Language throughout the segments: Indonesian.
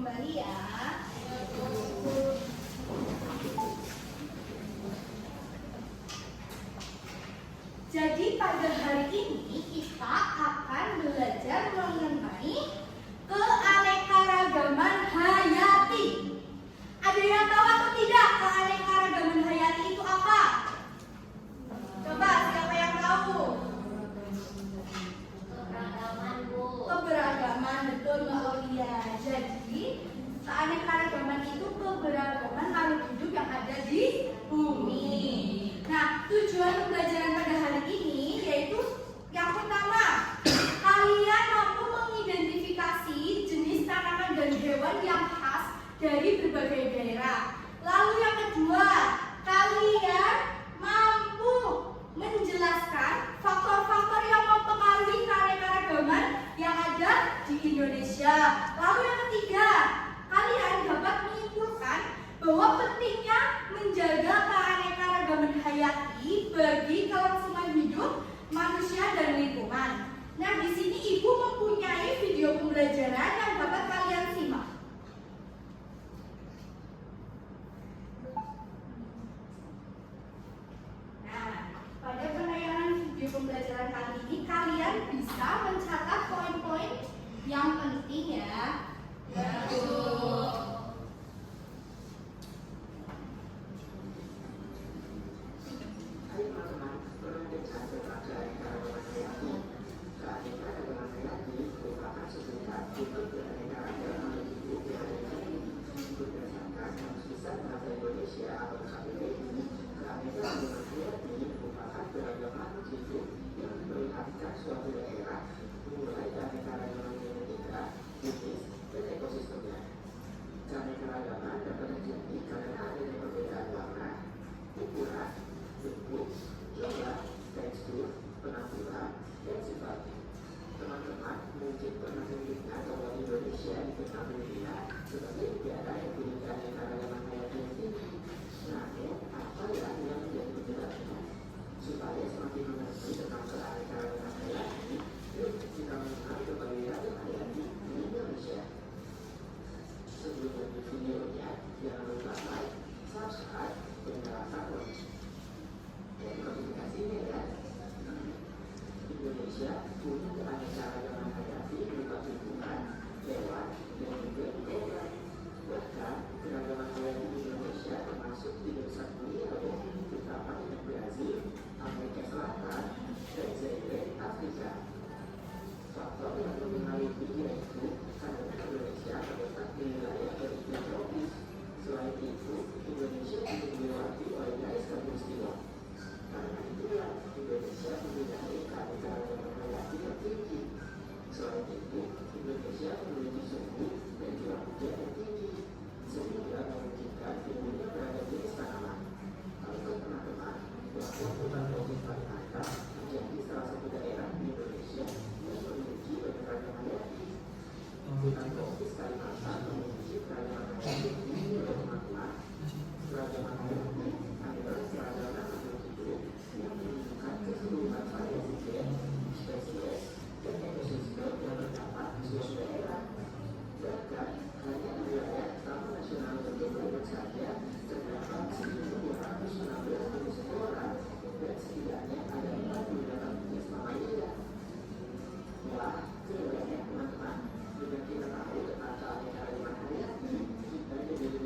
kembali ya. Jadi pada hari ini kita akan belajar mengenai keanekaragaman hayati. Ada yang tahu atau tidak keanekaragaman hayati itu apa? Coba siapa yang tahu? Keberagaman, Bu. Keberagaman, betul Mbak Aulia. Jadi keanekaragaman itu keberagaman makhluk hidup yang ada di bumi. Nah, tujuan pembelajaran pada hari ini yaitu yang pertama, kalian mampu mengidentifikasi jenis tanaman dan hewan yang khas dari berbagai daerah. Lalu yang kedua, kalian mampu menjelaskan faktor-faktor yang mempengaruhi keanekaragaman yang ada di Indonesia. Lalu yang ketiga, kalian dapat menyimpulkan bahwa pentingnya menjaga keanekaragaman hayati bagi kelangsungan hidup manusia dan lingkungan. Nah, di sini Ibu mempunyai video pembelajaran yang dapat kalian simak. Nah, pada penayangan video pembelajaran kali ini kalian bisa mencatat poin-poin yang penting ya. Keanekaragaman dapat terjadi karena adanya perbedaan warna, ukuran, bentuk, jumlah, tekstur, penampilan, dan sifatnya. Teman-teman mungkin pernah mendengar bahwa Indonesia dikenal dunia sebagai negara yang punya keanekaragaman hayati yang tinggi. Namun, apa yang menjadi penyebabnya? Supaya semakin mengerti tentang keanekaragaman hayati, yuk kita mengenal berbagai ragam hayati di Indonesia. Sebelum lanjut videonya, jangan lupa like, subscribe, dan nyalakan lonceng dan notifikasinya ya. Indonesia punya keanekaragaman hayati berupa tumbuhan, hewan, dan juga budaya. Bahkan keragaman hayati di Indonesia termasuk 3 besar dunia, terutama dengan Brazil, Amerika Selatan, dan Zaire, Afrika. Faktor yang mempengaruhi yaitu karena Indonesia terletak di wilayah beriklim tropis. Selain itu, Indonesia juga dilewati oleh garis khatulistiwa. Karena itulah Indonesia mempunyai keanekaragaman hayati yang tinggi. Selain itu, Indonesia memiliki suhu dan curah hujan yang tinggi, sehingga memungkinkan tumbuhnya beragam jenis tanaman. Kalau teman-teman, bahwa hutan tropis Kalimantan menjadi salah satu daerah di Indonesia yang memiliki banyak ragam hayati. Hutan tropis Kalimantan memiliki keragaman hayati yang tinggi, teman-teman. Keragaman hayati adalah keragaman makhluk hidup yang menunjukkan keseluruhan variasi gen, spesies, dan ekosistem yang terdapat di suatu daerah. Bahkan hanya di wilayah Taman Nasional Gunung saja terdapat 1.216 jenis flora dan setidaknya ada 48 jenis mamalia. Wah, keren ya teman-teman. Jika kita tahu tentang keanekaragaman hayati, kita jadi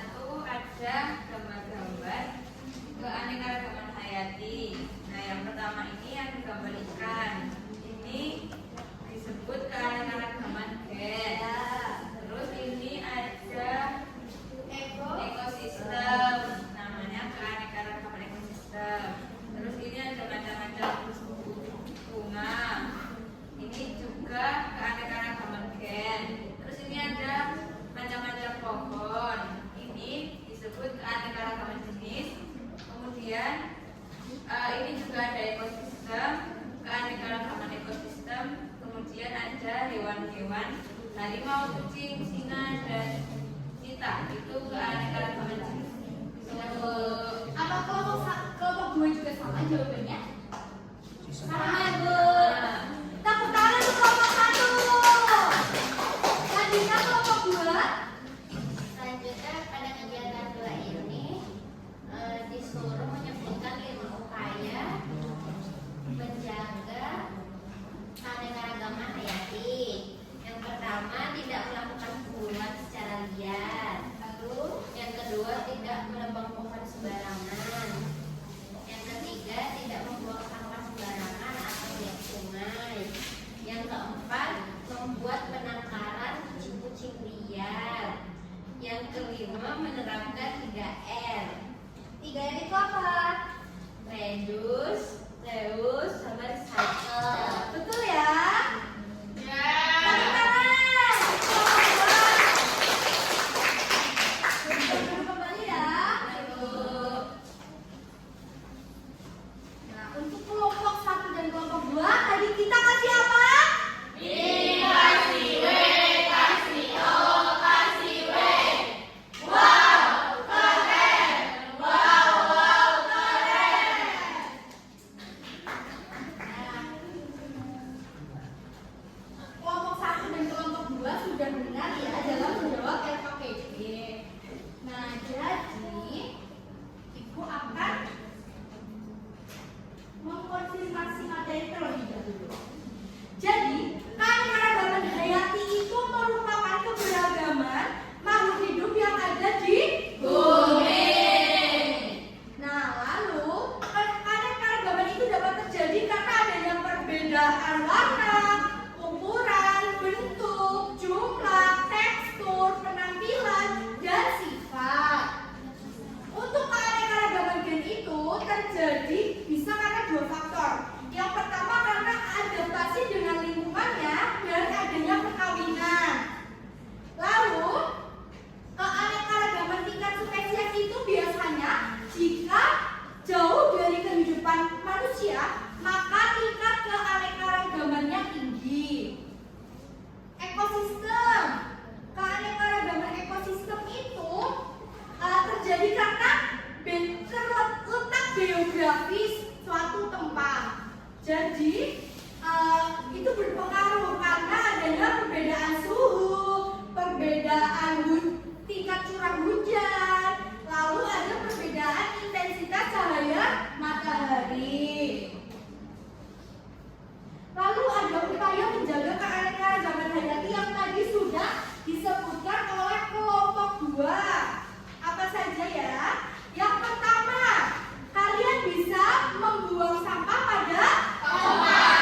satu ada gambar-gambar keanekaragaman hayati. Nah, yang pertama ini yang gambar ikan. Ini disebut keanekaragaman gen. Terus ini ada ekosistem, namanya keanekaragaman ekosistem. Terus ini ada macam-macam bunga. Ini juga keanekaragaman gen. Terus ini ada macam-macam pohon. Ini disebut keanekaragaman jenis. Kemudian ini juga ada ekosistem, keanekaragaman ekosistem. Kemudian ada hewan-hewan, harimau, kucing, singa, dan cita. Itu keanekaragaman jenis. Apa kelompok 2 juga sama jawabannya? Sama, Bu. Tepuk tangan untuk kelompok 1. Selanjutnya kelompok 2. Selanjutnya pada kegiatan 2 ini disuruh menyebutkan 5 upaya menjaga keanekaragaman hayati. Yang pertama, tidak melakukan pemburuan secara liar. Lalu, yang kedua, tidak menebang pohon sembarangan. Yang ketiga, tidak membuang sampah sembarangan atau di sungai. Yang keempat, membuat penangkaran kucing-kucing liar. Yang kelima, menerapkan 3R. 3R itu apa? Reduce, reuse, sama recycle. Betul ya? Ya. Tepuk tangan. Duduk kembali ya. Nah, untuk kelompok 1 dan kelompok 2 tadi kita kasih apa? Kasih W, kasih O, kasih W. Wow, keren. Wow, keren. Kelompok 1 dan kelompok 2 sudah benar ya dalam menjawab LKPD. Nah, jadi Ibu akan mengkonfirmasi materi terlebih dahulu. Jadi, keanekaragaman hayati itu merupakan keberagaman makhluk hidup yang ada di bumi. Nah, lalu keanekaragaman itu dapat terjadi karena adanya perbedaan warna, ukuran, bentuk, jumlah, tekstur, penampilan, dan sifat. Untuk keanekaragaman gen itu terjadi bisa karena 2 faktor. Yang pertama karena adaptasi dengan lingkungannya dan adanya perkawinan. Lalu, keanekaragaman tingkat spesies itu biasanya jika jauh dari kehidupan manusia, maka tingkat keanekaragamannya tinggi. Ekosistem. Keanekaragaman ekosistem itu terjadi karena letak geografis suatu tempat. Jadi itu berpengaruh karena adanya perbedaan suhu, perbedaan tingkat curah hujan, lalu ada perbedaan intensitas cahaya matahari. Lalu ada upaya menjaga keanekaragaman hayati yang tadi sudah disebutkan oleh kelompok 2. Apa saja ya? Yang pertama, kalian bisa membuang sampah pada tempat.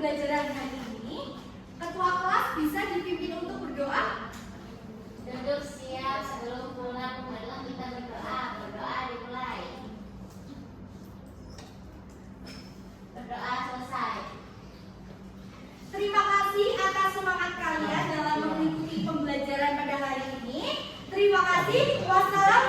pembelajaran hari ini, ketua kelas bisa dipimpin untuk berdoa. Duduk siap sebelum pulang, marilah kita berdoa. Berdoa dimulai. Berdoa selesai. Terima kasih atas semangat kalian dalam mengikuti pembelajaran pada hari ini. Terima kasih. Wassalamualaikum